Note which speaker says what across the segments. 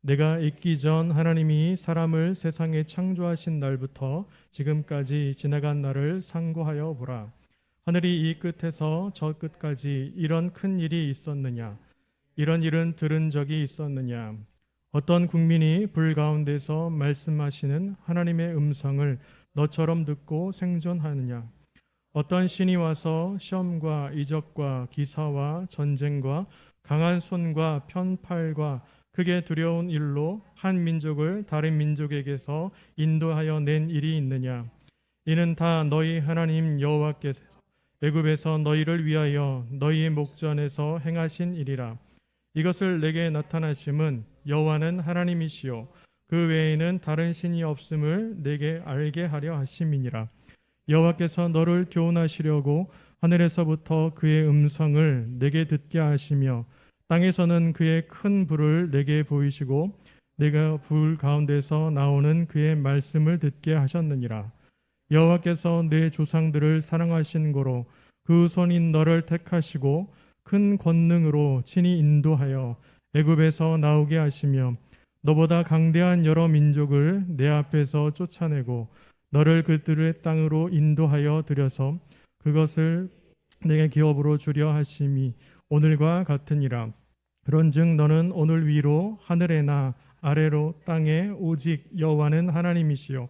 Speaker 1: 내가 있기 전 하나님이 사람을 세상에 창조하신 날부터 지금까지 지나간 날을 상고하여 보라. 하늘이 이 끝에서 저 끝까지 이런 큰 일이 있었느냐? 이런 일은 들은 적이 있었느냐? 어떤 국민이 불 가운데서 말씀하시는 하나님의 음성을 너처럼 듣고 생존하느냐? 어떤 신이 와서 시험과 이적과 기사와 전쟁과 강한 손과 편팔과 크게 두려운 일로 한 민족을 다른 민족에게서 인도하여 낸 일이 있느냐? 이는 다 너희 하나님 여호와께서 애굽에서 너희를 위하여 너희의 목전에서 행하신 일이라. 이것을 내게 나타나심은 여호와는 하나님이시요 그 외에는 다른 신이 없음을 내게 알게 하려 하심이니라. 여호와께서 너를 교훈하시려고 하늘에서부터 그의 음성을 내게 듣게 하시며 땅에서는 그의 큰 불을 내게 보이시고 내가 불 가운데서 나오는 그의 말씀을 듣게 하셨느니라. 여호와께서 내 조상들을 사랑하신 고로 그 손인 너를 택하시고 큰 권능으로 친히 인도하여 애굽에서 나오게 하시며 너보다 강대한 여러 민족을 내 앞에서 쫓아내고 너를 그들의 땅으로 인도하여 들여서 그것을 내게 기업으로 주려 하심이 오늘과 같으니라. 그런즉 너는 오늘 위로 하늘에나 아래로 땅에 오직 여호와는 하나님이시요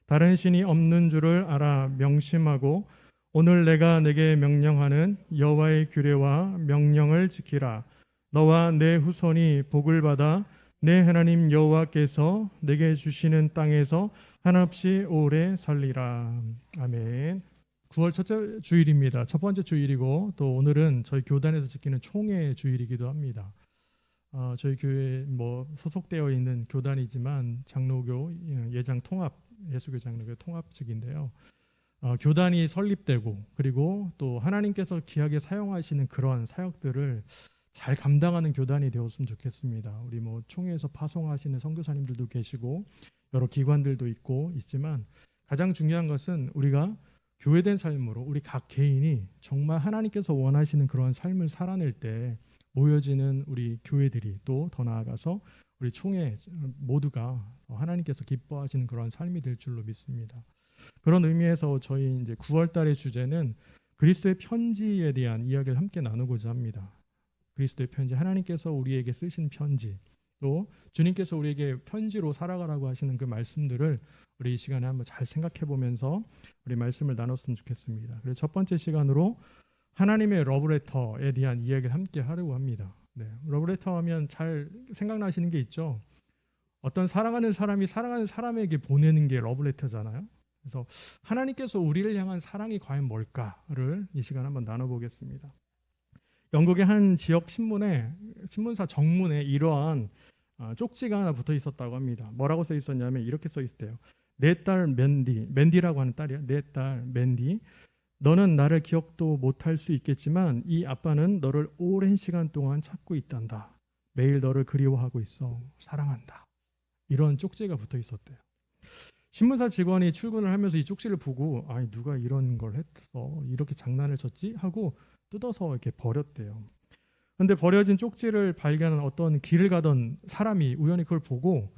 Speaker 1: 다른 신이 없는 줄을 알아 명심하고 오늘 내가 내게 명령하는 여호와의 규례와 명령을 지키라. 너와 내 후손이 복을 받아 내 하나님 여호와께서 내게 주시는 땅에서 한없이 오래 살리라. 아멘. 9월 첫째 주일입니다. 첫 번째 주일이고 또 오늘은 저희 교단에서 지키는 총회 주일이기도 합니다. 저희 교회 소속되어 있는 교단이지만 장로교 예장 통합 예수교 장로교 통합 측인데요. 교단이 설립되고 그리고 또 하나님께서 귀하게 사용하시는 그러한 사역들을 잘 감당하는 교단이 되었으면 좋겠습니다. 우리 총회에서 파송하시는 선교사님들도 계시고 여러 기관들도 있지만 가장 중요한 것은 우리가 교회된 삶으로 우리 각 개인이 정말 하나님께서 원하시는 그런 삶을 살아낼 때 모여지는 우리 교회들이 또 더 나아가서 우리 총회 모두가 하나님께서 기뻐하시는 그런 삶이 될 줄로 믿습니다. 그런 의미에서 저희 이제 9월 달의 주제는 그리스도의 편지에 대한 이야기를 함께 나누고자 합니다. 그리스도의 편지, 하나님께서 우리에게 쓰신 편지, 또 주님께서 우리에게 편지로 살아가라고 하시는 그 말씀들을 우리 이 시간에 한번 잘 생각해 보면서 우리 말씀을 나눴으면 좋겠습니다. 그래서 첫 번째 시간으로 하나님의 러브레터에 대한 이야기를 함께 하려고 합니다. 네, 러브레터 하면 잘 생각나시는 게 있죠. 어떤 사랑하는 사람이 사랑하는 사람에게 보내는 게 러브레터잖아요. 그래서 하나님께서 우리를 향한 사랑이 과연 뭘까를 이 시간 한번 나눠보겠습니다. 영국의 한 지역 신문사 정문에 이러한 쪽지가 하나 붙어 있었다고 합니다. 뭐라고 써 있었냐면 이렇게 써 있대요. 내 딸 맨디라고 하는 딸이야. 내 딸 맨디, 너는 나를 기억도 못할 수 있겠지만 이 아빠는 너를 오랜 시간 동안 찾고 있단다. 매일 너를 그리워하고 있어. 사랑한다. 이런 쪽지가 붙어 있었대요. 신문사 직원이 출근을 하면서 이 쪽지를 보고 누가 이런 걸 했어? 이렇게 장난을 쳤지? 하고 뜯어서 이렇게 버렸대요. 근데 버려진 쪽지를 발견한 어떤 길을 가던 사람이 우연히 그걸 보고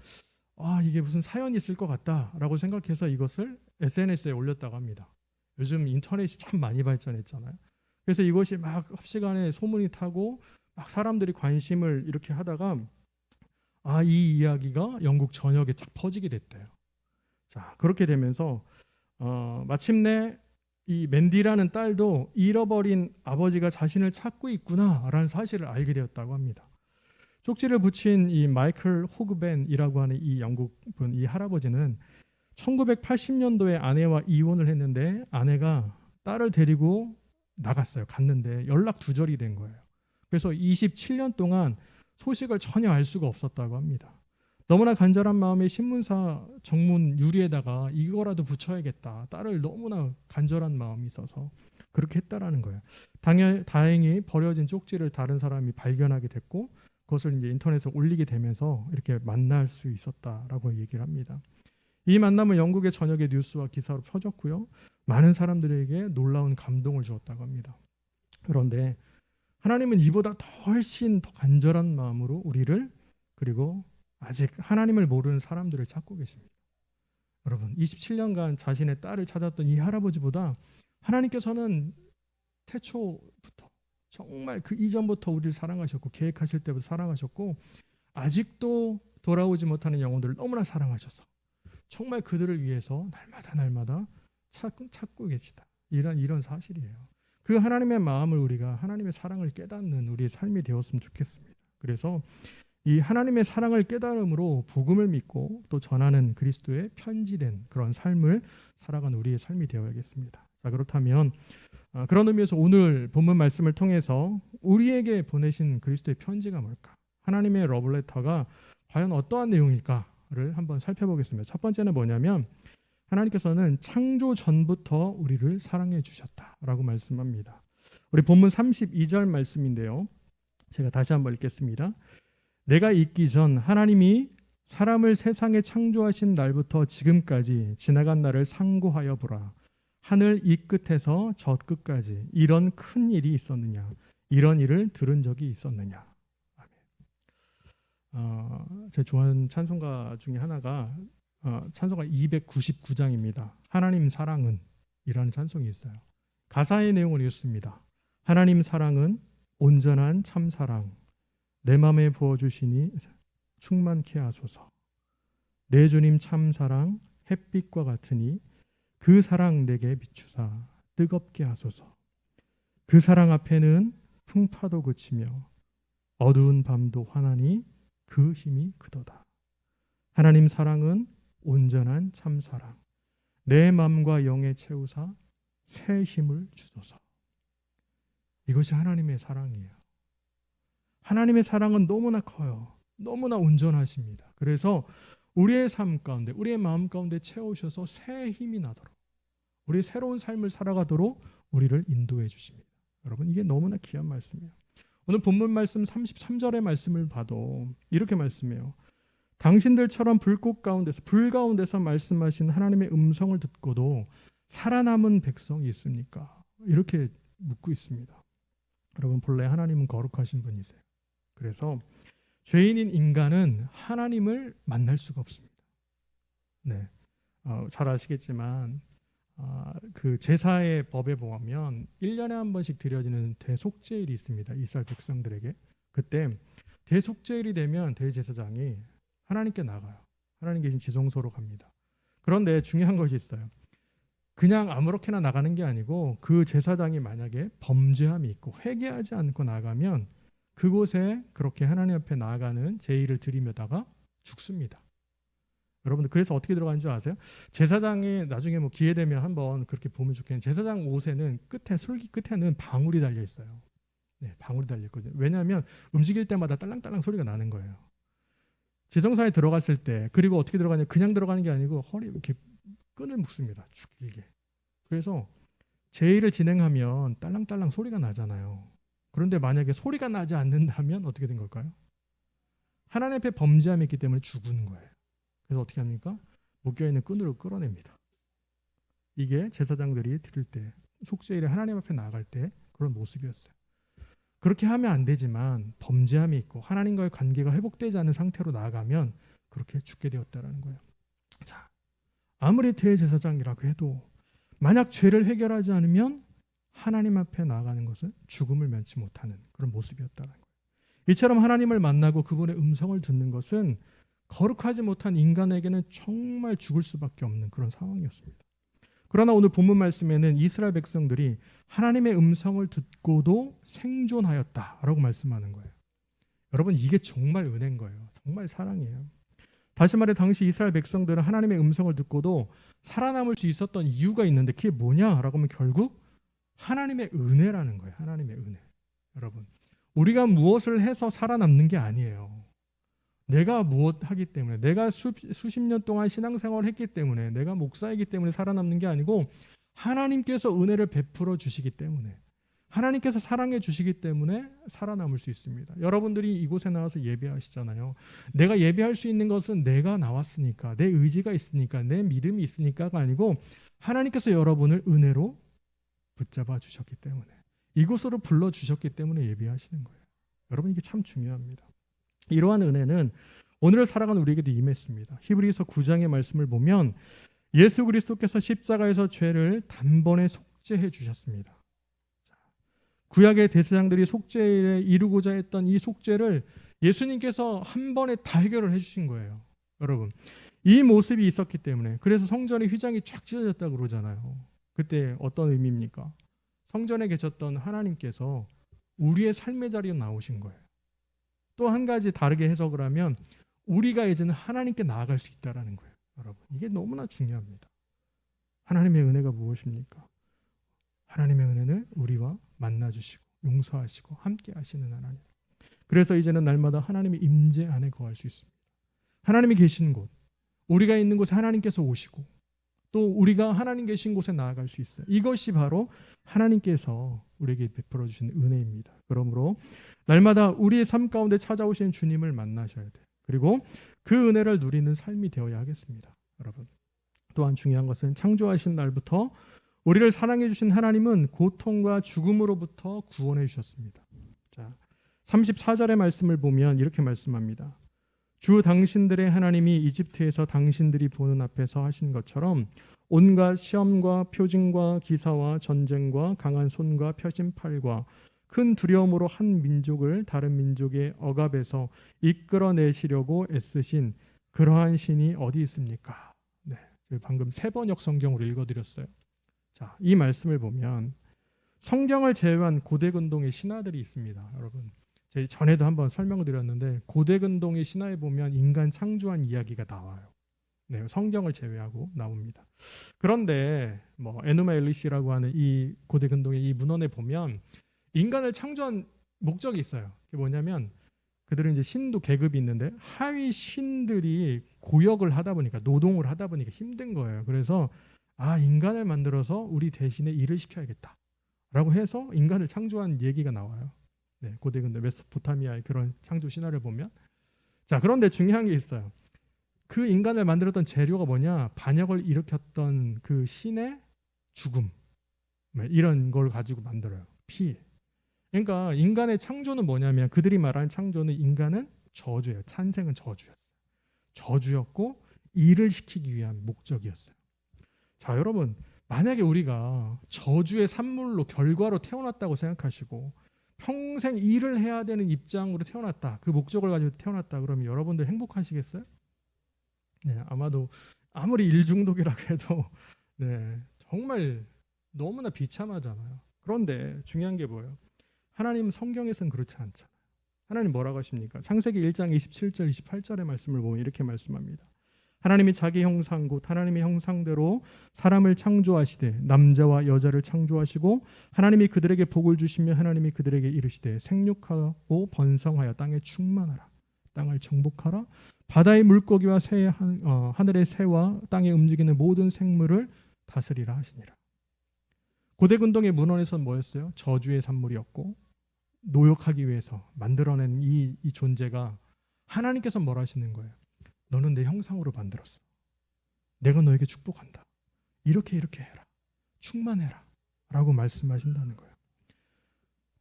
Speaker 1: 이게 무슨 사연이 있을 것 같다라고 생각해서 이것을 SNS에 올렸다고 합니다. 요즘 인터넷이 참 많이 발전했잖아요. 그래서 이것이 막 합시간에 소문이 타고 막 사람들이 관심을 이렇게 하다가 이 이야기가 영국 전역에 쫙 퍼지게 됐대요. 자, 그렇게 되면서 마침내 이 맨디라는 딸도 잃어버린 아버지가 자신을 찾고 있구나라는 사실을 알게 되었다고 합니다. 쪽지를 붙인 이 마이클 호그벤이라고 하는 이 영국분, 이 할아버지는 1980년도에 아내와 이혼을 했는데 아내가 딸을 데리고 갔는데 연락 두절이 된 거예요. 그래서 27년 동안 소식을 전혀 알 수가 없었다고 합니다. 너무나 간절한 마음에 신문사 정문 유리에다가 이거라도 붙여야겠다. 딸을 너무나 간절한 마음이 있어서 그렇게 했다라는 거예요. 다행히 버려진 쪽지를 다른 사람이 발견하게 됐고 그것을 이제 인터넷에 올리게 되면서 이렇게 만날 수 있었다라고 얘기를 합니다. 이 만남은 영국의 저녁의 뉴스와 기사로 퍼졌고요. 많은 사람들에게 놀라운 감동을 주었다고 합니다. 그런데 하나님은 이보다 훨씬 더 간절한 마음으로 우리를 그리고 아직 하나님을 모르는 사람들을 찾고 계십니다. 여러분, 27년간 자신의 딸을 찾았던 이 할아버지보다 하나님께서는 태초부터 정말 그 이전부터 우리를 사랑하셨고 계획하실 때부터 사랑하셨고 아직도 돌아오지 못하는 영혼들을 너무나 사랑하셔서 정말 그들을 위해서 날마다 찾고 계시다. 이런 사실이에요. 그 하나님의 마음을 우리가 하나님의 사랑을 깨닫는 우리의 삶이 되었으면 좋겠습니다. 그래서 이 하나님의 사랑을 깨달음으로 복음을 믿고 또 전하는 그리스도의 편지된 그런 삶을 살아가는 우리의 삶이 되어야겠습니다. 자, 그렇다면 그런 의미에서 오늘 본문 말씀을 통해서 우리에게 보내신 그리스도의 편지가 뭘까? 하나님의 러브레터가 과연 어떠한 내용일까를 한번 살펴보겠습니다. 첫 번째는 뭐냐면 하나님께서는 창조 전부터 우리를 사랑해 주셨다라고 말씀합니다. 우리 본문 32절 말씀인데요. 제가 다시 한번 읽겠습니다. 내가 있기 전 하나님이 사람을 세상에 창조하신 날부터 지금까지 지나간 날을 상고하여 보라. 하늘 이 끝에서 저 끝까지 이런 큰 일이 있었느냐? 이런 일을 들은 적이 있었느냐? 제가 좋아하는 찬송가 중에 하나가 찬송가 299장입니다. 하나님 사랑은 이라는 찬송이 있어요. 가사의 내용을 읽습니다. 하나님 사랑은 온전한 참사랑 내 맘에 부어주시니 충만케 하소서. 내 주님 참사랑 햇빛과 같으니 그 사랑 내게 비추사 뜨겁게 하소서. 그 사랑 앞에는 풍파도 그치며 어두운 밤도 환하니 그 힘이 크도다. 하나님 사랑은 온전한 참사랑 내 마음과 영에 채우사 새 힘을 주소서. 이것이 하나님의 사랑이에요. 하나님의 사랑은 너무나 커요. 너무나 온전하십니다. 그래서 우리의 삶 가운데 우리의 마음 가운데 채우셔서 새 힘이 나도록 우리의 새로운 삶을 살아가도록 우리를 인도해 주십니다. 여러분, 이게 너무나 귀한 말씀이에요. 오늘 본문 말씀 33절의 말씀을 봐도 이렇게 말씀해요. 당신들처럼 불 가운데서 말씀하신 하나님의 음성을 듣고도 살아남은 백성이 있습니까? 이렇게 묻고 있습니다. 여러분, 본래 하나님은 거룩하신 분이세요. 그래서 죄인인 인간은 하나님을 만날 수가 없습니다. 네, 잘 아시겠지만 그 제사의 법에 보면 1년에 한 번씩 드려지는 대속죄일이 있습니다. 이스라엘 백성들에게. 그때 대속죄일이 되면 대제사장이 하나님께 나가요. 하나님 계신 지성소로 갑니다. 그런데 중요한 것이 있어요. 그냥 아무렇게나 나가는 게 아니고 그 제사장이 만약에 범죄함이 있고 회개하지 않고 나가면 그곳에 그렇게 하나님 앞에 나아가는 제의를 드리며다가 죽습니다. 여러분들 그래서 어떻게 들어가는 줄 아세요? 제사장이 나중에 뭐 기회 되면 한번 그렇게 보면 좋겠는데 제사장 옷에는 솔기 끝에는 방울이 달려 있어요. 네, 방울이 달려 있거든요. 왜냐하면 움직일 때마다 딸랑딸랑 소리가 나는 거예요. 지성소에 들어갔을 때 그리고 어떻게 들어가냐 그냥 들어가는 게 아니고 허리 이렇게 끈을 묶습니다. 길게. 그래서 제의를 진행하면 딸랑딸랑 소리가 나잖아요. 그런데 만약에 소리가 나지 않는다면 어떻게 된 걸까요? 하나님 앞에 범죄함이 있기 때문에 죽은 거예요. 그래서 어떻게 합니까? 묶여있는 끈으로 끌어냅니다. 이게 제사장들이 드릴 때 속죄일에 하나님 앞에 나아갈 때 그런 모습이었어요. 그렇게 하면 안 되지만 범죄함이 있고 하나님과의 관계가 회복되지 않은 상태로 나아가면 그렇게 죽게 되었다라는 거예요. 자, 아무리 대제사장이라고 해도 만약 죄를 해결하지 않으면 하나님 앞에 나아가는 것은 죽음을 면치 못하는 그런 모습이었다는 거예요. 이처럼 하나님을 만나고 그분의 음성을 듣는 것은 거룩하지 못한 인간에게는 정말 죽을 수밖에 없는 그런 상황이었습니다. 그러나 오늘 본문 말씀에는 이스라엘 백성들이 하나님의 음성을 듣고도 생존하였다라고 말씀하는 거예요. 여러분, 이게 정말 은혜인 거예요. 정말 사랑이에요. 다시 말해 당시 이스라엘 백성들은 하나님의 음성을 듣고도 살아남을 수 있었던 이유가 있는데 그게 뭐냐라고 하면 결국 하나님의 은혜라는 거예요. 하나님의 은혜. 여러분, 우리가 무엇을 해서 살아남는 게 아니에요. 내가 무엇 하기 때문에, 내가 수십 년 동안 신앙생활을 했기 때문에, 내가 목사이기 때문에 살아남는 게 아니고 하나님께서 은혜를 베풀어 주시기 때문에, 하나님께서 사랑해 주시기 때문에 살아남을 수 있습니다. 여러분들이 이곳에 나와서 예배하시잖아요. 내가 예배할 수 있는 것은 내가 나왔으니까, 내 의지가 있으니까, 내 믿음이 있으니까가 아니고 하나님께서 여러분을 은혜로 붙잡아 주셨기 때문에, 이곳으로 불러주셨기 때문에 예배하시는 거예요. 여러분, 이게 참 중요합니다. 이러한 은혜는 오늘을 살아가는 우리에게도 임했습니다. 히브리서 9장의 말씀을 보면 예수 그리스도께서 십자가에서 죄를 단번에 속죄해 주셨습니다. 구약의 대제사장들이 속죄를 이루고자 했던 이 속죄를 예수님께서 한 번에 다 해결을 해주신 거예요. 여러분, 이 모습이 있었기 때문에, 그래서 성전의 휘장이 쫙 찢어졌다고 그러잖아요. 그때 어떤 의미입니까? 성전에 계셨던 하나님께서 우리의 삶의 자리로 나오신 거예요. 또 한 가지 다르게 해석을 하면 우리가 이제는 하나님께 나아갈 수 있다라는 거예요. 여러분, 이게 너무나 중요합니다. 하나님의 은혜가 무엇입니까? 하나님의 은혜는 우리와 만나주시고 용서하시고 함께 하시는 하나님. 그래서 이제는 날마다 하나님의 임재 안에 거할 수 있습니다. 하나님이 계신 곳, 우리가 있는 곳에 하나님께서 오시고 또 우리가 하나님 계신 곳에 나아갈 수 있어요. 이것이 바로 하나님께서 우리에게 베풀어 주신 은혜입니다. 그러므로 날마다 우리의 삶 가운데 찾아오시는 주님을 만나셔야 돼요. 그리고 그 은혜를 누리는 삶이 되어야 하겠습니다. 여러분, 또한 중요한 것은 창조하신 날부터 우리를 사랑해 주신 하나님은 고통과 죽음으로부터 구원해 주셨습니다. 자, 34절의 말씀을 보면 이렇게 말씀합니다. 주 당신들의 하나님이 이집트에서 당신들이 보는 앞에서 하신 것처럼 온갖 시험과 표징과 기사와 전쟁과 강한 손과 펴진 팔과 큰 두려움으로 한 민족을 다른 민족의 억압에서 이끌어내시려고 애쓰신 그러한 신이 어디 있습니까? 네, 방금 세번역 성경으로 읽어드렸어요. 자, 이 말씀을 보면 성경을 제외한 고대근동의 신화들이 있습니다. 여러분, 저희 전에도 한번 설명을 드렸는데 고대근동의 신화에 보면 인간 창조한 이야기가 나와요. 네, 성경을 제외하고 나옵니다. 그런데 에누마 엘리시라고 하는 이 고대근동의 이 문헌에 보면 인간을 창조한 목적이 있어요. 그게 뭐냐면 그들은 이제 신도 계급이 있는데 하위 신들이 고역을 하다 보니까 노동을 하다 보니까 힘든 거예요. 그래서 인간을 만들어서 우리 대신에 일을 시켜야겠다라고 해서 인간을 창조한 얘기가 나와요. 네, 고대근동 메소포타미아의 그런 창조 신화를 보면. 자, 그런데 중요한 게 있어요. 그 인간을 만들었던 재료가 뭐냐? 반역을 일으켰던 그 신의 죽음, 이런 걸 가지고 만들어요. 피. 그러니까 인간의 창조는 뭐냐면 그들이 말하는 창조는 인간은 저주예요. 탄생은 저주였어요. 저주였고 일을 시키기 위한 목적이었어요. 자, 여러분, 만약에 우리가 저주의 산물로 결과로 태어났다고 생각하시고 평생 일을 해야 되는 입장으로 태어났다, 그 목적을 가지고 태어났다 그러면 여러분들 행복하시겠어요? 네, 아마도 아무리 일 중독이라고 해도 네, 정말 너무나 비참하잖아요. 그런데 중요한 게 뭐예요? 하나님 성경에서는 그렇지 않잖아요. 하나님 뭐라고 하십니까? 창세기 1장 27절 28절의 말씀을 보면 이렇게 말씀합니다. 하나님이 자기 형상 곧 하나님의 형상대로 사람을 창조하시되 남자와 여자를 창조하시고 하나님이 그들에게 복을 주시며 하나님이 그들에게 이르시되 생육하고 번성하여 땅에 충만하라. 땅을 정복하라. 바다의 물고기와 하늘의 새와 땅에 움직이는 모든 생물을 다스리라 하시니라. 고대근동의 문헌에서는 뭐였어요? 저주의 산물이었고 노역하기 위해서 만들어낸 이 존재가 하나님께서 뭘 하시는 거예요? 너는 내 형상으로 만들었어. 내가 너에게 축복한다. 이렇게 해라. 충만해라. 라고 말씀하신다는 거예요.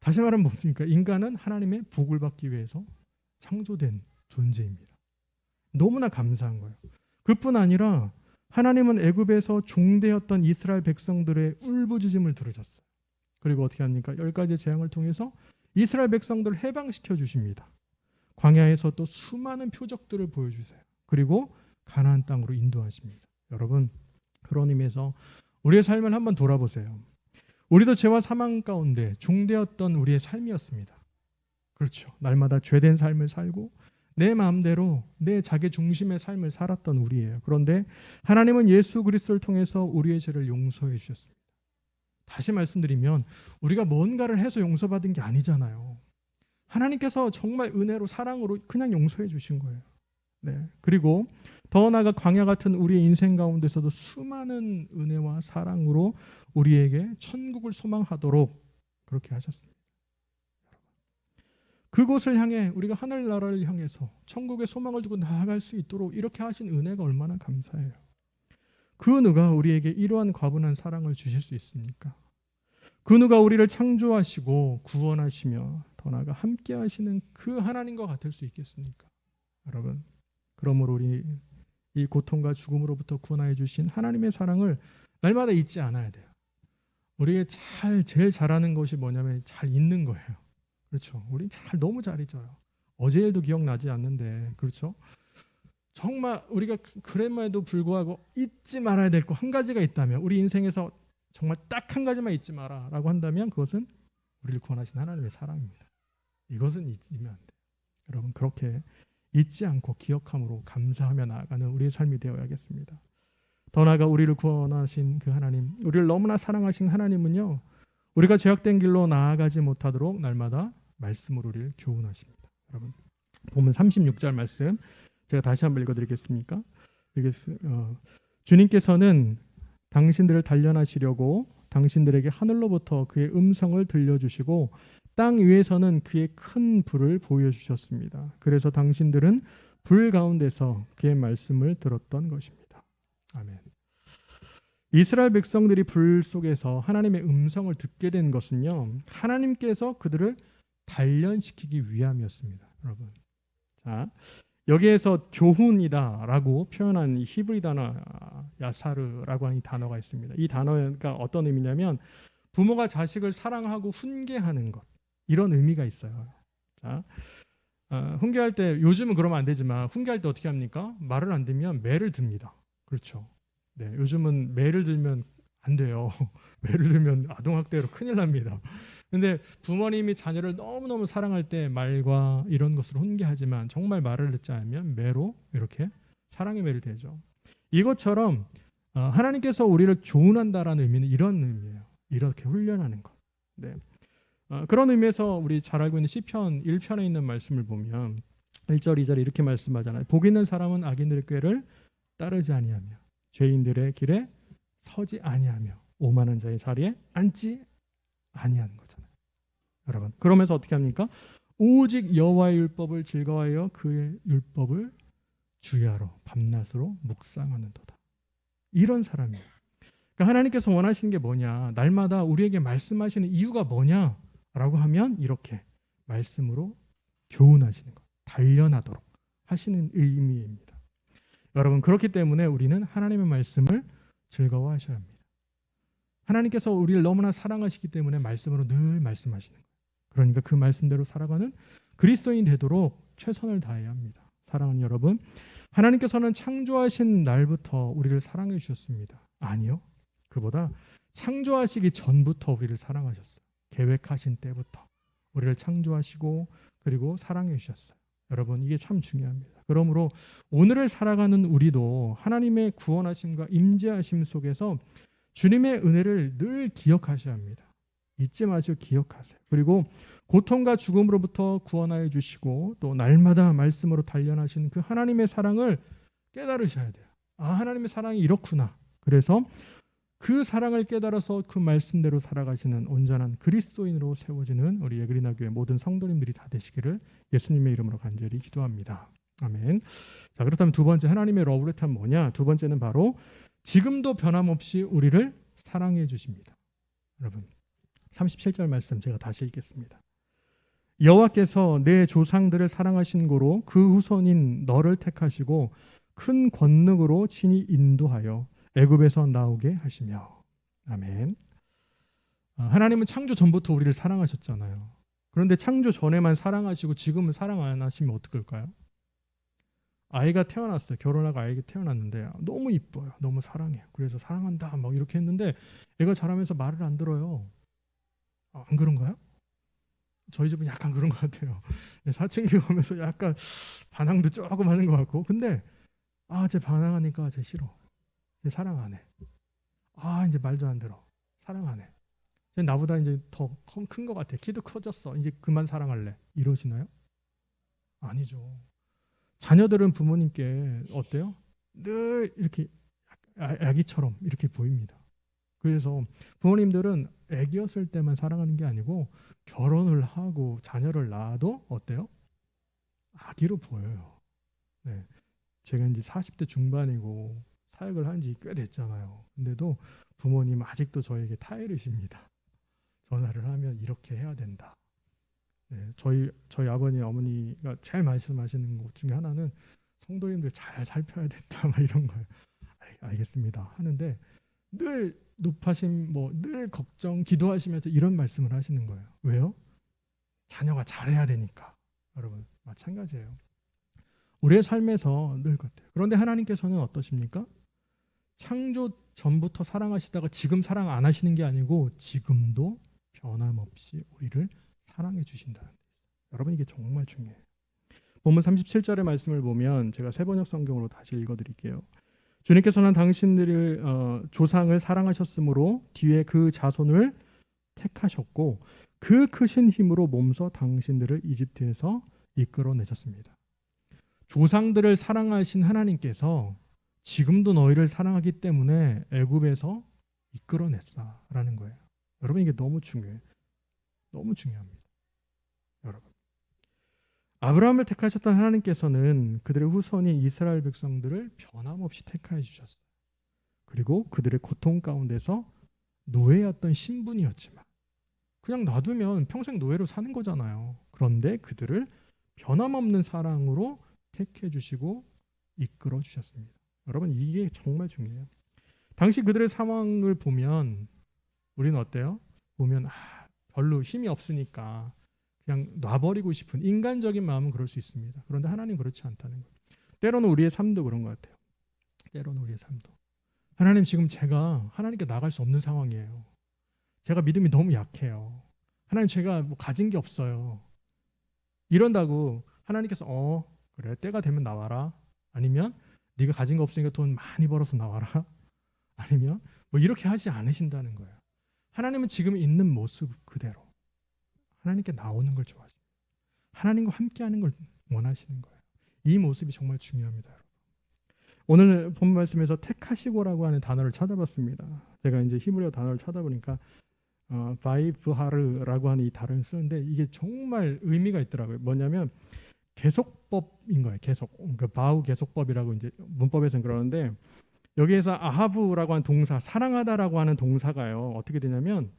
Speaker 1: 다시 말하면 뭡니까? 인간은 하나님의 복을 받기 위해서 창조된 존재입니다. 너무나 감사한 거예요. 그뿐 아니라 하나님은 애굽에서 종되었던 이스라엘 백성들의 울부짖음을 들으셨어요. 그리고 어떻게 합니까? 10가지 재앙을 통해서 이스라엘 백성들을 해방시켜 주십니다. 광야에서 또 수많은 표적들을 보여주세요. 그리고 가나안 땅으로 인도하십니다. 여러분, 그런 의미에서 우리의 삶을 한번 돌아보세요. 우리도 죄와 사망 가운데 종되었던 우리의 삶이었습니다. 그렇죠. 날마다 죄된 삶을 살고 내 마음대로 내 자기 중심의 삶을 살았던 우리예요. 그런데 하나님은 예수 그리스도를 통해서 우리의 죄를 용서해 주셨습니다. 다시 말씀드리면 우리가 뭔가를 해서 용서받은 게 아니잖아요. 하나님께서 정말 은혜로 사랑으로 그냥 용서해 주신 거예요. 네. 그리고 더 나아가 광야 같은 우리의 인생 가운데서도 수많은 은혜와 사랑으로 우리에게 천국을 소망하도록 그렇게 하셨습니다. 그곳을 향해 우리가 하늘나라를 향해서 천국의 소망을 두고 나아갈 수 있도록 이렇게 하신 은혜가 얼마나 감사해요. 그 누가 우리에게 이러한 과분한 사랑을 주실 수 있습니까? 그 누가 우리를 창조하시고 구원하시며 더 나아가 함께 하시는 그 하나님과 같을 수 있겠습니까? 여러분, 그러므로 우리 이 고통과 죽음으로부터 구원하여 주신 하나님의 사랑을 날마다 잊지 않아야 돼요. 우리의 제일 잘하는 것이 뭐냐면 잘 잊는 거예요. 그렇죠? 우린 너무 잘 잊어요. 어제 일도 기억나지 않는데, 그렇죠? 정말 우리가 그럼에도 불구하고 잊지 말아야 될 거 한 가지가 있다면, 우리 인생에서 정말 딱 한 가지만 잊지 마라라고 한다면 그것은 우리를 구원하신 하나님의 사랑입니다. 이것은 잊으면 안 돼요. 여러분, 그렇게 잊지 않고 기억함으로 감사하며 나아가는 우리의 삶이 되어야겠습니다. 더 나아가 우리를 구원하신 그 하나님, 우리를 너무나 사랑하신 하나님은요, 우리가 죄악된 길로 나아가지 못하도록 날마다 말씀으로 우리를 교훈하십니다. 여러분, 보면 36절 말씀 제가 다시 한번 읽어드리겠습니까? 주님께서는 당신들을 단련하시려고 당신들에게 하늘로부터 그의 음성을 들려주시고 땅 위에서는 그의 큰 불을 보여주셨습니다. 그래서 당신들은 불 가운데서 그의 말씀을 들었던 것입니다. 아멘. 이스라엘 백성들이 불 속에서 하나님의 음성을 듣게 된 것은요, 하나님께서 그들을 단련시키기 위함이었습니다. 여러분, 자, 여기에서 교훈이다라고 표현한 이 히브리 단어 야사르라고 하는 이 단어가 있습니다. 이 단어가 어떤 의미냐면 부모가 자식을 사랑하고 훈계하는 것, 이런 의미가 있어요. 자, 훈계할 때, 요즘은 그러면 안 되지만 훈계할 때 어떻게 합니까? 말을 안 듣면 매를 듭니다. 그렇죠? 네, 요즘은 매를 들면 안 돼요. 매를 들면 아동학대로 큰일 납니다. 근데 부모님이 자녀를 너무너무 사랑할 때 말과 이런 것으로 훈계하지만 정말 말을 듣지 않으면 매로 이렇게 사랑의 매를 대죠. 이것처럼 하나님께서 우리를 교훈한다라는 의미는 이런 의미예요. 이렇게 훈련하는 것. 네. 그런 의미에서 우리 잘 알고 있는 시편 1편에 있는 말씀을 보면 1절 2절에 이렇게 말씀하잖아요. 복 있는 사람은 악인들의 꾀를 따르지 아니하며 죄인들의 길에 서지 아니하며 오만한 자의 자리에 앉지 아니하는 거잖아요. 여러분, 그러면서 어떻게 합니까? 오직 여호와의 율법을 즐거워하여 그의 율법을 주야로 밤낮으로 묵상하는도다. 이런 사람이에요. 그러니까 하나님께서 원하시는 게 뭐냐, 날마다 우리에게 말씀하시는 이유가 뭐냐라고 하면 이렇게 말씀으로 교훈하시는 것, 단련하도록 하시는 의미입니다. 여러분, 그렇기 때문에 우리는 하나님의 말씀을 즐거워하셔야 합니다. 하나님께서 우리를 너무나 사랑하시기 때문에 말씀으로 늘 말씀하시는 거예요. 그러니까 그 말씀대로 살아가는 그리스도인 되도록 최선을 다해야 합니다. 사랑하는 여러분, 하나님께서는 창조하신 날부터 우리를 사랑해 주셨습니다. 아니요, 그보다 창조하시기 전부터 우리를 사랑하셨어요. 계획하신 때부터 우리를 창조하시고 그리고 사랑해 주셨어요. 여러분, 이게 참 중요합니다. 그러므로 오늘을 살아가는 우리도 하나님의 구원하심과 임재하심 속에서 주님의 은혜를 늘 기억하셔야 합니다. 잊지 마시고 기억하세요. 그리고 고통과 죽음으로부터 구원하여 주시고 또 날마다 말씀으로 단련하시는 그 하나님의 사랑을 깨달으셔야 돼요. 아, 하나님의 사랑이 이렇구나. 그래서 그 사랑을 깨달아서 그 말씀대로 살아가시는 온전한 그리스도인으로 세워지는 우리 예그리나 교회 모든 성도님들이 다 되시기를 예수님의 이름으로 간절히 기도합니다. 아멘. 자, 그렇다면 두 번째 하나님의 러브레터는 뭐냐? 두 번째는 바로 지금도 변함없이 우리를 사랑해 주십니다. 여러분, 37절 말씀 제가 다시 읽겠습니다. 여호와께서 내 조상들을 사랑하신 고로 그 후손인 너를 택하시고 큰 권능으로 친히 인도하여 애굽에서 나오게 하시며. 아멘. 하나님은 창조 전부터 우리를 사랑하셨잖아요. 그런데 창조 전에만 사랑하시고 지금은 사랑 안 하시면 어떨까요? 아이가 태어났어요. 결혼하고 아이가 태어났는데 너무 이뻐요. 너무 사랑해요. 그래서 사랑한다 막 이렇게 했는데 애가 자라면서 말을 안 들어요. 안 그런가요? 저희 집은 약간 그런 것 같아요. 사춘기 오면서 약간 반항도 조금 하는 것 같고, 근데 쟤 반항하니까 쟤 싫어. 쟤 사랑 안 해. 이제 말도 안 들어. 사랑 안 해. 쟤 나보다 이제 더 큰 것 같아. 키도 커졌어. 이제 그만 사랑할래. 이러시나요? 아니죠. 자녀들은 부모님께 어때요? 늘 이렇게 아기처럼 이렇게 보입니다. 그래서 부모님들은 아기였을 때만 사랑하는 게 아니고 결혼을 하고 자녀를 낳아도 어때요? 아기로 보여요. 네. 제가 이제 40대 중반이고 사역을 한 지 꽤 됐잖아요. 근데도 부모님 아직도 저에게 타이르십니다. 전화를 하면 이렇게 해야 된다. 네, 저희 아버님 어머니가 제일 말씀하시는 것 중에 하나는 성도님들 잘 살펴야 된다 막 이런 거예요. 알겠습니다 하는데 늘 높아심 늘 걱정 기도하시면서 이런 말씀을 하시는 거예요. 왜요? 자녀가 잘해야 되니까. 여러분 마찬가지예요. 우리의 삶에서 늘 같아요. 그런데 하나님께서는 어떠십니까? 창조 전부터 사랑하시다가 지금 사랑 안 하시는 게 아니고 지금도 변함없이 우리를 사랑해 주신다는 거예요. 여러분 이게 정말 중요해요. 본문 37절의 말씀을 보면 제가 세번역 성경으로 다시 읽어드릴게요. 주님께서는 당신들을 조상을 사랑하셨으므로 뒤에 그 자손을 택하셨고 그 크신 힘으로 몸소 당신들을 이집트에서 이끌어내셨습니다. 조상들을 사랑하신 하나님께서 지금도 너희를 사랑하기 때문에 애굽에서 이끌어냈다라는 거예요. 여러분 이게 너무 중요해요. 너무 중요합니다. 여러분 아브라함을 택하셨던 하나님께서는 그들의 후손인 이스라엘 백성들을 변함없이 택하여 주셨어요. 그리고 그들의 고통 가운데서 노예였던 신분이었지만 그냥 놔두면 평생 노예로 사는 거잖아요. 그런데 그들을 변함없는 사랑으로 택해 주시고 이끌어 주셨습니다. 여러분 이게 정말 중요해요. 당시 그들의 상황을 보면 우리는 어때요? 보면 별로 힘이 없으니까 그냥 놔버리고 싶은 인간적인 마음은 그럴 수 있습니다. 그런데 하나님 그렇지 않다는 거예요. 때로는 우리의 삶도 그런 것 같아요. 때로는 우리의 삶도 하나님 지금 제가 하나님께 나갈 수 없는 상황이에요. 제가 믿음이 너무 약해요. 하나님 제가 가진 게 없어요. 이런다고 하나님께서 그래 때가 되면 나와라. 아니면 네가 가진 거 없으니까 돈 많이 벌어서 나와라. 아니면 이렇게 하지 않으신다는 거예요. 하나님은 지금 있는 모습 그대로 하나님께 나오는 걸 좋아하십니다. 하나님과 함께하는 걸 원하시는 거예요. 이 모습이 정말 중요합니다. 오늘 본 말씀에서 택하시고라고 하는 단어를 찾아봤습니다. 제가 이제 히브리어 단어를 찾아보니까 바이브하르라고 하는 이 단어를 쓰는데 이게 정말 의미가 있더라고요. 뭐냐면 계속법인 거예요. 계속. 그러니까 바우 계속법이라고 이제 문법에서는 그러는데 여기에서 아하브라고 하는 동사, 사랑하다라고 하는 동사가요. 어떻게 되냐면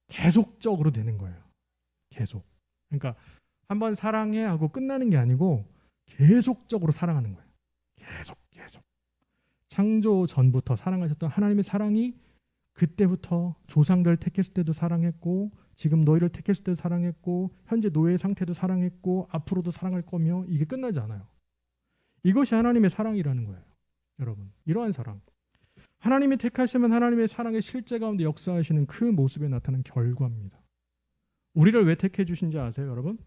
Speaker 1: 계속적으로 되는 거예요. 계속. 그러니까 한번 사랑해 하고 끝나는 게 아니고 계속적으로 사랑하는 거예요. 계속. 창조 전부터 사랑하셨던 하나님의 사랑이 그때부터 조상들 택했을 때도 사랑했고 지금 너희를 택했을 때도 사랑했고 현재 노예 상태도 사랑했고 앞으로도 사랑할 거며 이게 끝나지 않아요. 이것이 하나님의 사랑이라는 거예요. 여러분 이러한 사랑 하나님이 택하시면 하나님의 사랑의 실제 가운데 역사하시는 그 모습에 나타나는 결과입니다. 우리를 왜 택해 주신지 아세요 여러분?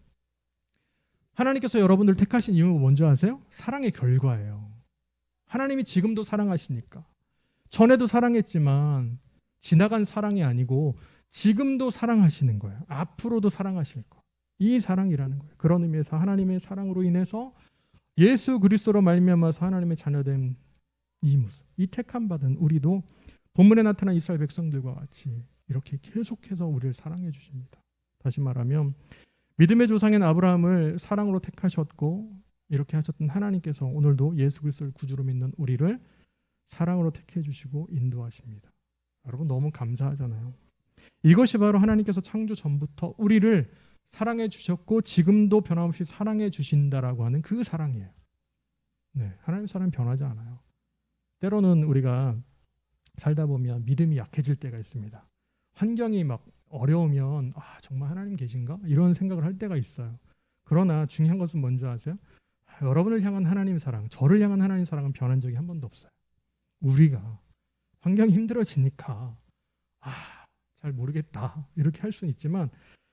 Speaker 1: 하나님께서 여러분들 택하신 이유가 뭔지 아세요? 사랑의 결과예요. 하나님이 지금도 사랑하시니까 전에도 사랑했지만 지나간 사랑이 아니고 지금도 사랑하시는 거예요. 앞으로도 사랑하실 거. 이 사랑이라는 거예요. 그런 의미에서 하나님의 사랑으로 인해서 예수 그리스도로 말미암아서 하나님의 자녀된 이 모습, 이 택함 받은 우리도 본문에 나타난 이스라엘 백성들과 같이 이렇게 계속해서 우리를 사랑해 주십니다. 다시 말하면 믿음의 조상인 아브라함을 사랑으로 택하셨고 이렇게 하셨던 하나님께서 오늘도 예수 그리스도를 구주로 믿는 우리를 사랑으로 택해 주시고 인도하십니다. 여러분 너무 감사하잖아요. 이것이 바로 하나님께서 창조 전부터 우리를 사랑해 주셨고 지금도 변함없이 사랑해 주신다라고 하는 그 사랑이에요. 네, 하나님의 사랑은 변하지 않아요. 때로는 우리가 살다 보면 믿음이 약해질 때가 있습니다. 환경이 막 어려우면 정말 하나님 계신가? 이런 생각을 할 때가 있어요. 그러나 중요한 것은 뭔지 아세요? 여러분을 향한 하나님의 사랑, 저를 향한 하나님의 사랑은 변한 적이 한 번도 없어요. 우리가 환경이 힘들어지니까 잘 모르겠다 이렇게 할 수는 있지만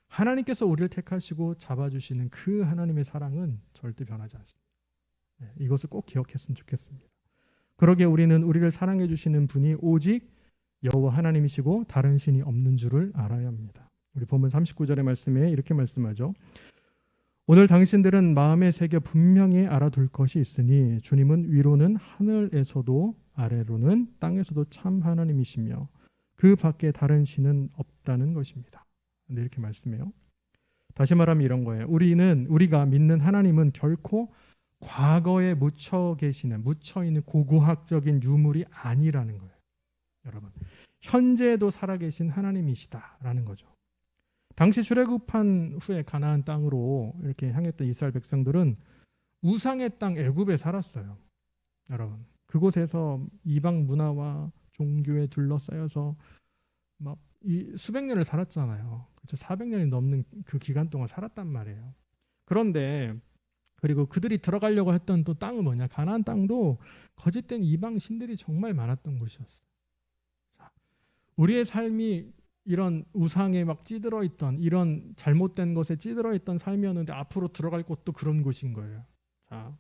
Speaker 1: 하나님께서 우리를 택하시고 잡아주시는 그 하나님의 사랑은 절대 변하지 않습니다. 네, 이것을 꼭 기억했으면 좋겠습니다. 그러기에 우리는 우리를 사랑해 주시는 분이 오직 여호와 하나님이시고 다른 신이 없는 줄을 알아야 합니다. 우리 본문 39절의 말씀에 이렇게 말씀하죠. 오늘 당신들은 마음에 새겨 분명히 알아둘 것이 있으니 주님은 위로는 하늘에서도 아래로는 땅에서도 참 하나님이시며 그 밖에 다른 신은 없다는 것입니다. 네, 이렇게 말씀해요. 다시 말하면 이런 거예요. 우리가 믿는 하나님은 결코 과거에 묻혀 있는 고고학적인 유물이 아니라는 거예요. 여러분, 현재에도 살아계신 하나님이시다라는 거죠. 당시 출애굽한 후에 가나안 땅으로 이렇게 향했던 이스라엘 백성들은 우상의 땅 애굽에 살았어요. 여러분, 그곳에서 이방 문화와 종교에 둘러싸여서 막 이 수백 년을 살았잖아요. 그렇죠? 400년이 넘는 그 기간 동안 살았단 말이에요. 그런데 그리고 그들이 들어가려고 했던 또 땅은 뭐냐? 가나안 땅도 거짓된 이방 신들이 정말 많았던 곳이었어요. 자, 우리의 삶이 이런 우상에 막 찌들어 있던, 이런 잘못된 것에 찌들어 있던 삶이었는데 앞으로 들어갈 곳도 그런 곳인 거예요. 자,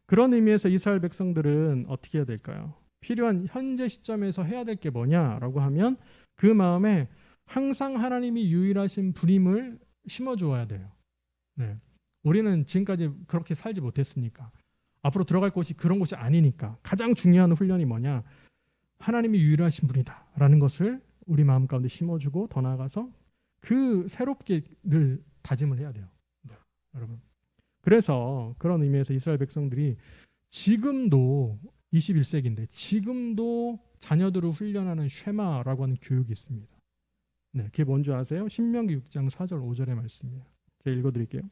Speaker 1: 그런 의미에서 이스라엘 백성들은 어떻게 해야 될까요? 필요한 현재 시점에서 해야 될 게 뭐냐라고 하면 그 마음에 항상 하나님이 유일하신 분임을 심어주어야 돼요. 네. 우리는 지금까지 그렇게 살지 못했으니까, 앞으로 들어갈 곳이 그런 곳이 아니니까 가장 중요한 훈련이 뭐냐? 하나님이 유일하신 분이다 라는 것을 우리 마음 가운데 심어주고 더 나아가서 그 새롭게 늘 다짐을 해야 돼요. 네, 여러분. 그래서 그런 의미에서 이스라엘 백성들이 지금도 21세기인데 지금도 자녀들을 훈련하는 쉐마라고 하는 교육이 있습니다. 네, 그게 뭔지 아세요? 신명기 6장 4절 5절의 말씀이에요. 제가 읽어드릴게요.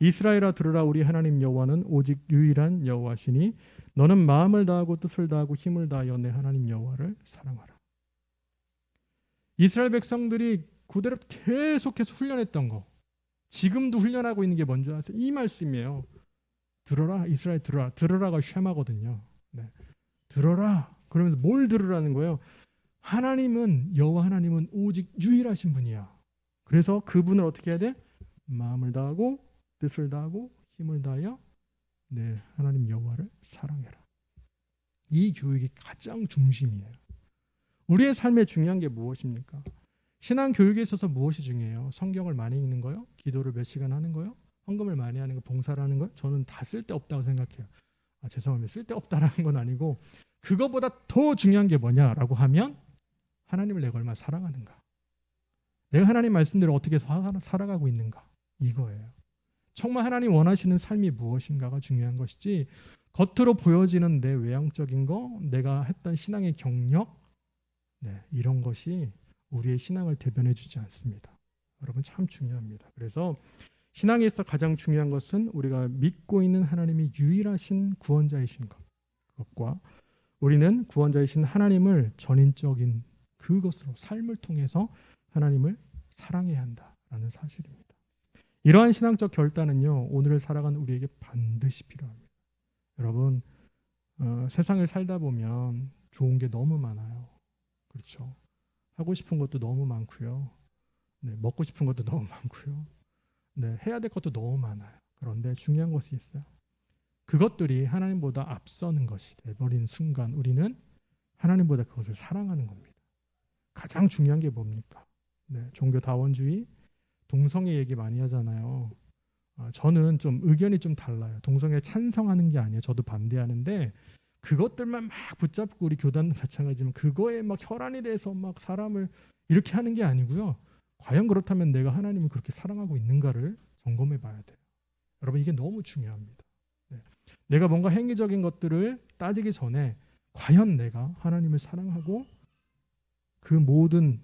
Speaker 1: 이스라엘아 들으라, 우리 하나님 여호와는 오직 유일한 여호와시니 너는 마음을 다하고 뜻을 다하고 힘을 다하여 내 하나님 여호와를 사랑하라. 이스라엘 백성들이 그대로 계속해서 훈련했던 거, 지금도 훈련하고 있는 게 뭔지 아세요? 이 말씀이에요. 들어라, 이스라엘 들어라. 들으라가 쉐마거든요. 네. 들어라. 그러면서 뭘 들으라는 거예요? 하나님은, 여호와 하나님은 오직 유일하신 분이야. 그래서 그분을 어떻게 해야 돼? 마음을 다하고 뜻을 다하고 힘을 다하여 네, 하나님 여호와를 사랑해라. 이 교육이 가장 중심이에요. 우리의 삶에 중요한 게 무엇입니까? 신앙 교육에 있어서 무엇이 중요해요? 성경을 많이 읽는 거요? 기도를 몇 시간 하는 거요? 헌금을 많이 하는 거, 봉사를 하는 거요? 저는 다 쓸데없다고 생각해요. 죄송합니다. 쓸데없다라는 건 아니고 그거보다 더 중요한 게 뭐냐라고 하면 하나님을 내가 얼마나 사랑하는가, 내가 하나님 말씀대로 어떻게 살아가고 있는가, 이거예요. 정말 하나님 원하시는 삶이 무엇인가가 중요한 것이지 겉으로 보여지는 내 외향적인 거, 내가 했던 신앙의 경력, 네, 이런 것이 우리의 신앙을 대변해 주지 않습니다. 여러분, 참 중요합니다. 그래서 신앙에 있어 가장 중요한 것은 우리가 믿고 있는 하나님이 유일하신 구원자이신 것과 우리는 구원자이신 하나님을 전인적인 그것으로 삶을 통해서 하나님을 사랑해야 한다라는 사실입니다. 이러한 신앙적 결단은요, 오늘을 살아가는 우리에게 반드시 필요합니다. 여러분, 세상을 살다 보면 좋은 게 너무 많아요. 그렇죠? 하고 싶은 것도 너무 많고요. 네, 먹고 싶은 것도 너무 많고요. 네, 해야 될 것도 너무 많아요. 그런데 중요한 것이 있어요. 그것들이 하나님보다 앞서는 것이 돼버린 순간 우리는 하나님보다 그것을 사랑하는 겁니다. 가장 중요한 게 뭡니까? 네, 종교 다원주의, 동성애 얘기 많이 하잖아요. 저는 좀 의견이 좀 달라요. 동성애 찬성하는 게 아니에요. 저도 반대하는데 그것들만 막 붙잡고, 우리 교단도 마찬가지지만 그거에 막 혈안이 돼서 막 사람을 이렇게 하는 게 아니고요. 과연 그렇다면 내가 하나님을 그렇게 사랑하고 있는가를 점검해 봐야 돼요. 여러분, 이게 너무 중요합니다. 네. 내가 뭔가 행위적인 것들을 따지기 전에 과연 내가 하나님을 사랑하고 그 모든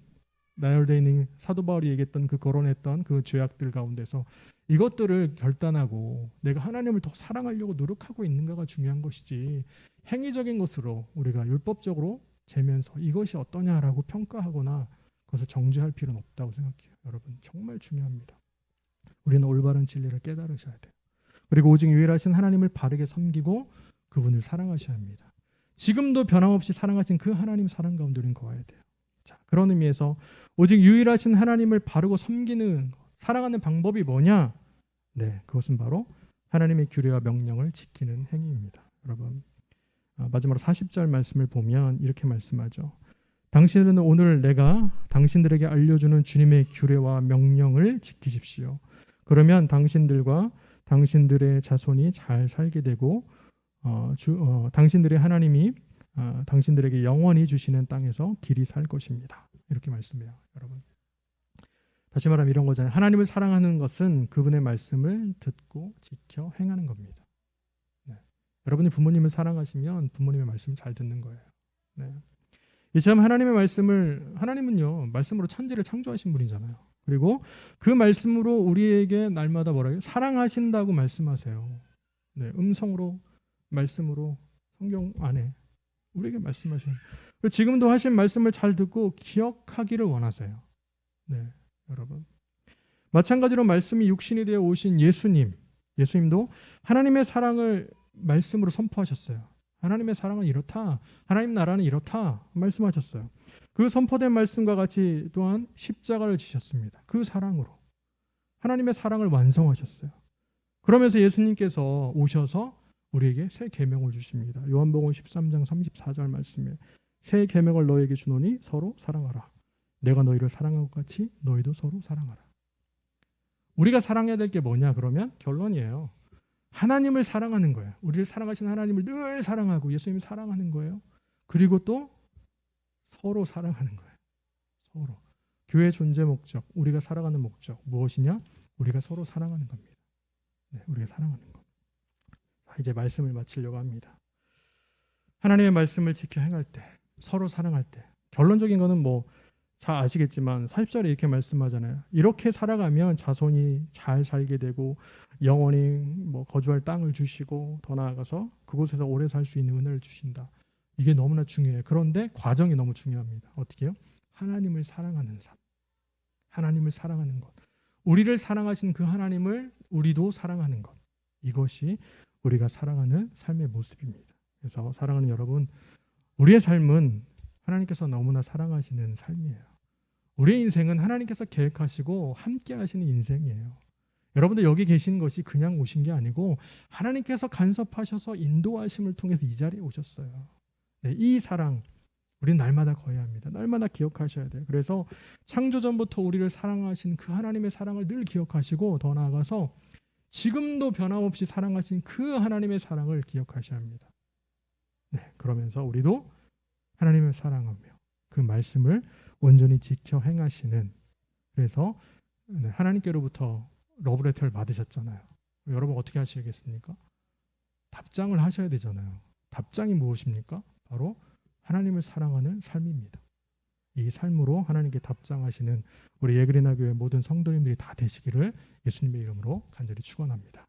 Speaker 1: 나열되어 있는 사도 바울이 얘기했던 그 거론했던 그 죄악들 가운데서 이것들을 결단하고 내가 하나님을 더 사랑하려고 노력하고 있는가가 중요한 것이지, 행위적인 것으로 우리가 율법적으로 재면서 이것이 어떠냐라고 평가하거나 그것을 정죄할 필요는 없다고 생각해요. 여러분, 정말 중요합니다. 우리는 올바른 진리를 깨달으셔야 돼요. 그리고 오직 유일하신 하나님을 바르게 섬기고 그분을 사랑하셔야 합니다. 지금도 변함없이 사랑하신 그 하나님 사랑 가운데 우리는 거해야 돼요. 자, 그런 의미에서 오직 유일하신 하나님을 바르고 섬기는, 사랑하는 방법이 뭐냐? 네, 그것은 바로 하나님의 규례와 명령을 지키는 행위입니다. 여러분, 마지막으로 40절 말씀을 보면 이렇게 말씀하죠. 당신은 오늘 내가 당신들에게 알려주는 주님의 규례와 명령을 지키십시오. 그러면 당신들과 당신들의 자손이 잘 살게 되고 당신들의 하나님이 당신들에게 영원히 주시는 땅에서 길이 살 것입니다. 이렇게 말씀해요. 여러분, 다시 말하면 이런 거잖아요. 하나님을 사랑하는 것은 그분의 말씀을 듣고 지켜 행하는 겁니다. 네. 여러분이 부모님을 사랑하시면 부모님의 말씀을 잘 듣는 거예요. 네. 이처럼 하나님의 말씀을, 하나님은요 말씀으로 천지를 창조하신 분이잖아요. 그리고 그 말씀으로 우리에게 날마다 뭐라고요? 사랑하신다고 말씀하세요. 네, 음성으로 말씀으로 성경 안에 우리에게 말씀하시는 지금도 하신 말씀을 잘 듣고 기억하기를 원하세요. 네, 여러분. 마찬가지로 말씀이 육신이 되어 오신 예수님도 하나님의 사랑을 말씀으로 선포하셨어요. 하나님의 사랑은 이렇다. 하나님 나라는 이렇다. 말씀하셨어요. 그 선포된 말씀과 같이 또한 십자가를 지셨습니다. 그 사랑으로 하나님의 사랑을 완성하셨어요. 그러면서 예수님께서 오셔서 우리에게 새 계명을 주십니다. 요한복음 13장 34절 말씀에 새 계명을 너에게 주노니 서로 사랑하라. 내가 너희를 사랑한 것 같이 너희도 서로 사랑하라. 우리가 사랑해야 될 게 뭐냐 그러면 결론이에요. 하나님을 사랑하는 거예요. 우리를 사랑하시는 하나님을 늘 사랑하고 예수님을 사랑하는 거예요. 그리고 또 서로 사랑하는 거예요. 서로. 교회 존재 목적, 우리가 살아가는 목적 무엇이냐? 우리가 서로 사랑하는 겁니다. 네, 우리가 사랑하는 것. 이제 말씀을 마치려고 합니다. 하나님의 말씀을 지켜 행할 때, 서로 사랑할 때, 결론적인 거는 뭐 잘 아시겠지만 40절에 이렇게 말씀하잖아요. 이렇게 살아가면 자손이 잘 살게 되고 영원히 뭐 거주할 땅을 주시고 더 나아가서 그곳에서 오래 살 수 있는 은혜를 주신다. 이게 너무나 중요해요. 그런데 과정이 너무 중요합니다. 어떻게 해요? 하나님을 사랑하는 삶. 하나님을 사랑하는 것. 우리를 사랑하신 그 하나님을 우리도 사랑하는 것. 이것이 우리가 살아가는 삶의 모습입니다. 그래서 사랑하는 여러분, 우리의 삶은 하나님께서 너무나 사랑하시는 삶이에요. 우리의 인생은 하나님께서 계획하시고 함께 하시는 인생이에요. 여러분들 여기 계신 것이 그냥 오신 게 아니고 하나님께서 간섭하셔서 인도하심을 통해서 이 자리에 오셨어요. 네, 이 사랑 우리는 날마다 거해야 합니다. 날마다 기억하셔야 돼요. 그래서 창조전부터 우리를 사랑하신 그 하나님의 사랑을 늘 기억하시고 더 나아가서 지금도 변함없이 사랑하신 그 하나님의 사랑을 기억하셔야 합니다. 네, 그러면서 우리도 하나님을 사랑하며 그 말씀을 온전히 지켜 행하시는, 그래서 하나님께로부터 러브레터를 받으셨잖아요. 여러분 어떻게 하시겠습니까? 답장을 하셔야 되잖아요. 답장이 무엇입니까? 바로 하나님을 사랑하는 삶입니다. 이 삶으로 하나님께 답장하시는 우리 예그리나 교회 모든 성도님들이 다 되시기를 예수님의 이름으로 간절히 축원합니다.